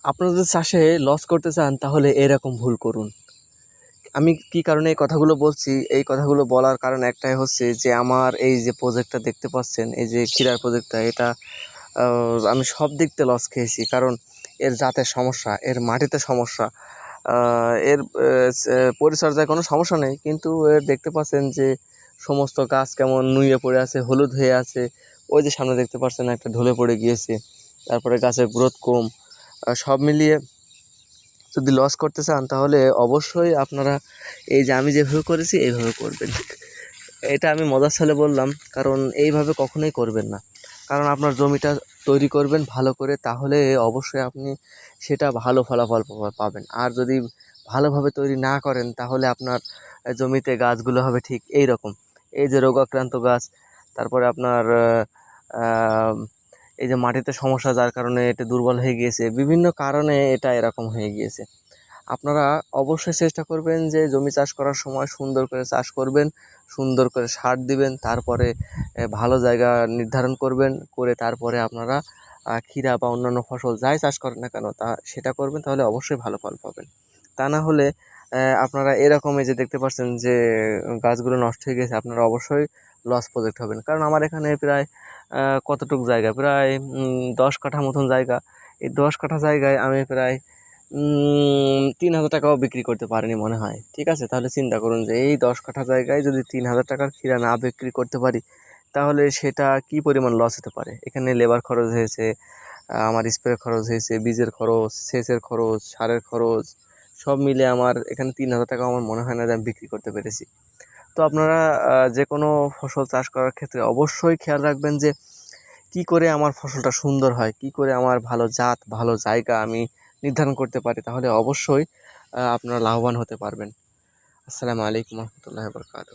আপনারা যদি চাষে লস করতে চান তাহলে এরকম ভুল করুন। আমি কি কারণে এই কথাগুলো বলছি, এই কথাগুলো বলার কারণ একটাই হচ্ছে যে আমার এই যে প্রজেক্টটা দেখতে পাচ্ছেন, এই যে ক্ষীরার প্রজেক্টটা, এটা আমি সব দিক দিয়ে লস খেয়েছি। কারণ এর জাতের সমস্যা, এর মাটিতে সমস্যা, এর পরিচর্যায় কোনো সমস্যা নেই, কিন্তু এর দেখতে পাচ্ছেন যে সমস্ত গাছ কেমন নুয়ে পড়ে আছে, হলুদ হয়ে আছে। ওই যে সামনে দেখতে পাচ্ছেন একটা ঢলে পড়ে গিয়েছে। তারপরে গাছের গ্রোথ কম। সব মিলিয়ে যদি লস করতে চান তাহলে অবশ্যই আপনারা এই যে আমি যেভাবে করেছি এইভাবে করবেন। এটা আমি মজার ছলে বললাম, কারণ এইভাবে কখনোই করবেন না। কারণ আপনার জমিটা তৈরি করবেন ভালো করে, তাহলে অবশ্যই আপনি সেটা ভালো ফলাফল পাবেন। আর যদি ভালোভাবে তৈরি না করেন তাহলে আপনার জমিতে গাছগুলো হবে ঠিক এই রকম, এই যে রোগাক্রান্ত গাছ। তারপরে আপনার আহ, এই যে মাটিতে সমস্যা, যার কারণে এটা দুর্বল হয়ে গিয়েছে, বিভিন্ন কারণে এটা এরকম হয়ে গিয়েছে। আপনারা অবশ্যই চেষ্টা করবেন যে জমি চাষ করার সময় সুন্দর করে চাষ করবেন, সুন্দর করে সার দিবেন, তারপরে ভালো জায়গা নির্ধারণ করবেন, করে তারপরে আপনারা ক্ষীরা বা অন্যান্য ফসল যাই চাষ করেন না কেন তা সেটা করবেন, তাহলে অবশ্যই ভালো ফল পাবেন। তা না হলে আপনারা এরকম এই যে দেখতে পাচ্ছেন যে গাছগুলো নষ্ট হয়ে গেছে, আপনারা অবশ্যই লস প্রজেক্ট হবেন। কারণ আমার এখানে প্রায় কতটুকু জায়গা, প্রায় 10 কাঠা মতন জায়গা। এই 10 কাঠা জায়গায় আমি প্রায় 3,000 টাকাও বিক্রি করতে পারিনি মনে হয়। ঠিক আছে, তাহলে চিন্তা করুন যে এই 10 কাঠা জায়গায় যদি 3,000 টাকার ক্ষীরা না বিক্রি করতে পারি তাহলে সেটা কি পরিমাণ লস হতে পারে। এখানে লেবার খরচ হয়েছে, আমার স্প্রে খরচ হয়েছে, বীজের খরচ, সেচের খরচ, সারের খরচ, সব মিলে আমার এখানে 3,000 টাকা আমার মনে হয় না যে আমি বিক্রি করতে পেরেছি। তো আপনারা যে কোনো ফসল চাষ করার ক্ষেত্রে অবশ্যই খেয়াল রাখবেন যে কি করে আমার ফসলটা সুন্দর হয়, কি করে আমার ভালো জাত, ভালো জায়গা আমি নির্ধারণ করতে পারি, তাহলে অবশ্যই আপনারা লাভবান হতে পারবেন। আসসালামু আলাইকুম রহমতুল্লাহ বরকাত।